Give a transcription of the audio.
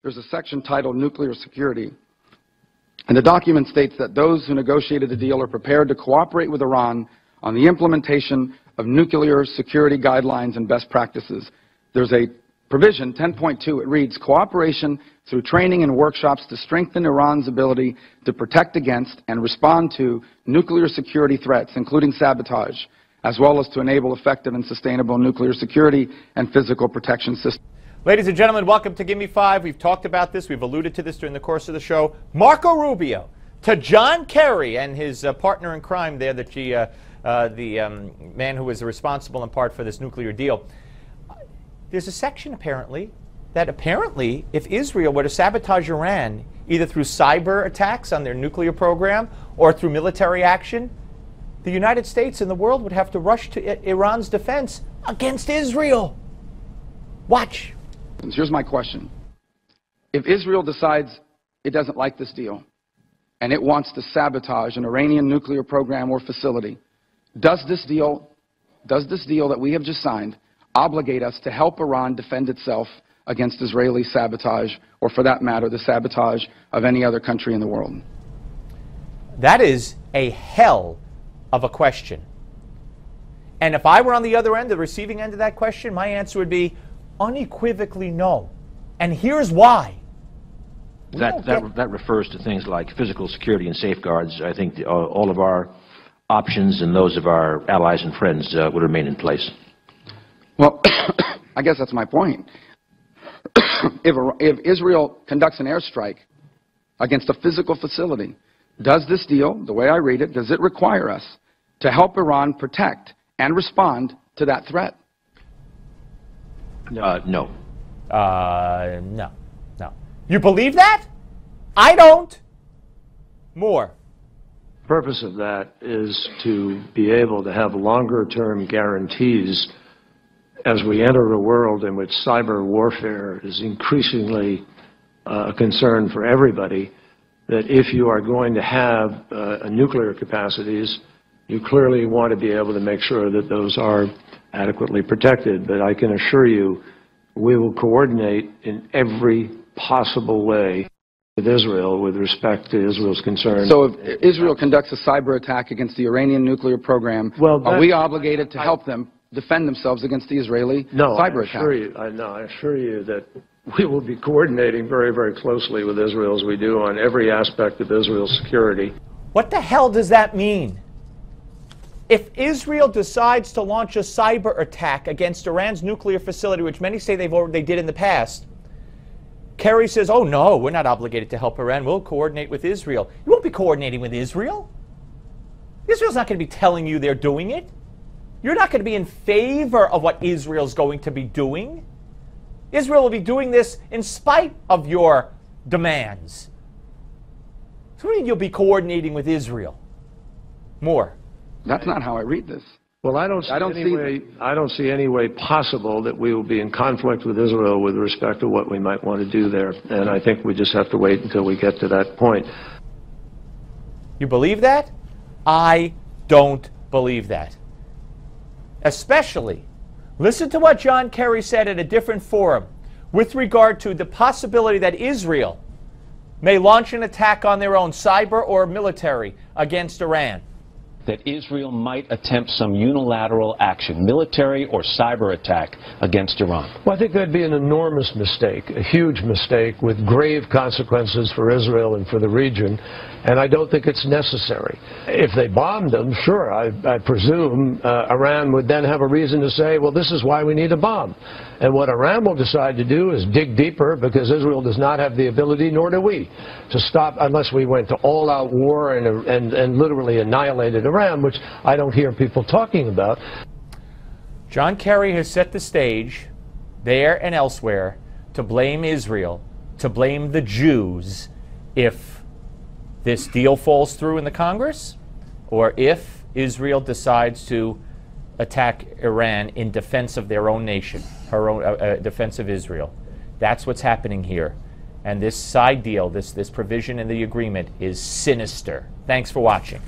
there's a section titled Nuclear Security. And the document states that those who negotiated the deal are prepared to cooperate with Iran on the implementation of nuclear security guidelines and best practices. There's a provision, 10.2, it reads, cooperation through training and workshops to strengthen Iran's ability to protect against and respond to nuclear security threats, including sabotage, as well as to enable effective and sustainable nuclear security and physical protection systems. Ladies and gentlemen, welcome to Give Me Five. We've talked about this. We've alluded to this during the course of the show. Marco Rubio to John Kerry and his partner in crime there, the man who was responsible in part for this nuclear deal. There's a section, apparently, that if Israel were to sabotage Iran, either through cyber attacks on their nuclear program or through military action, the United States and the world would have to rush to Iran's defense against Israel. Watch. Here's my question. If Israel decides it doesn't like this deal and it wants to sabotage an Iranian nuclear program or facility, does this deal that we have just signed obligate us to help Iran defend itself against Israeli sabotage, or for that matter, the sabotage of any other country in the world? That is a hell of a question. And if I were on the other end, the receiving end of that question, my answer would be unequivocally no. And here's why. That refers to things like physical security and safeguards. I think all of our options and those of our allies and friends would remain in place. Well, I guess that's my point. If Israel conducts an airstrike against a physical facility, does this deal, the way I read it, does it require us to help Iran protect and respond to that threat? No. No. You believe that? I don't. More. The purpose of that is to be able to have longer-term guarantees as we enter a world in which cyber warfare is increasingly a concern for everybody, that if you are going to have nuclear capacities, you clearly want to be able to make sure that those are adequately protected. But I can assure you, we will coordinate in every possible way with Israel with respect to Israel's concerns. So if Israel conducts a cyber attack against the Iranian nuclear program, are we obligated to help them defend themselves against the Israeli cyber attack? I assure you that we will be coordinating very, very closely with Israel, as we do on every aspect of Israel's security. What the hell does that mean? If Israel decides to launch a cyber attack against Iran's nuclear facility, which many say they did in the past, Kerry says, oh no, we're not obligated to help Iran, we'll coordinate with Israel. You won't be coordinating with Israel. Israel's not going to be telling you they're doing it. You're not going to be in favor of what Israel's going to be doing. Israel will be doing this in spite of your demands. So what do you mean you'll be coordinating with Israel? More. That's not how I read this. Well, I don't see any way possible that we will be in conflict with Israel with respect to what we might want to do there. And I think we just have to wait until we get to that point. You believe that? I don't believe that. Especially, listen to what John Kerry said at a different forum with regard to the possibility that Israel may launch an attack on their own, cyber or military, against Iran. That Israel might attempt some unilateral action, military or cyber attack, against Iran? Well, I think that'd be an enormous mistake, a huge mistake with grave consequences for Israel and for the region, and I don't think it's necessary. If they bombed them, sure, I presume Iran would then have a reason to say, well, this is why we need a bomb. And what Iran will decide to do is dig deeper, because Israel does not have the ability, nor do we, to stop unless we went to all-out war and literally annihilated Iran, which I don't hear people talking about. John Kerry has set the stage, there and elsewhere, to blame Israel, to blame the Jews, if this deal falls through in the Congress, or if Israel decides to attack Iran in defense of their own nation, her own defense of Israel. That's what's happening here. And this side deal, this provision in the agreement is sinister. Thanks for watching.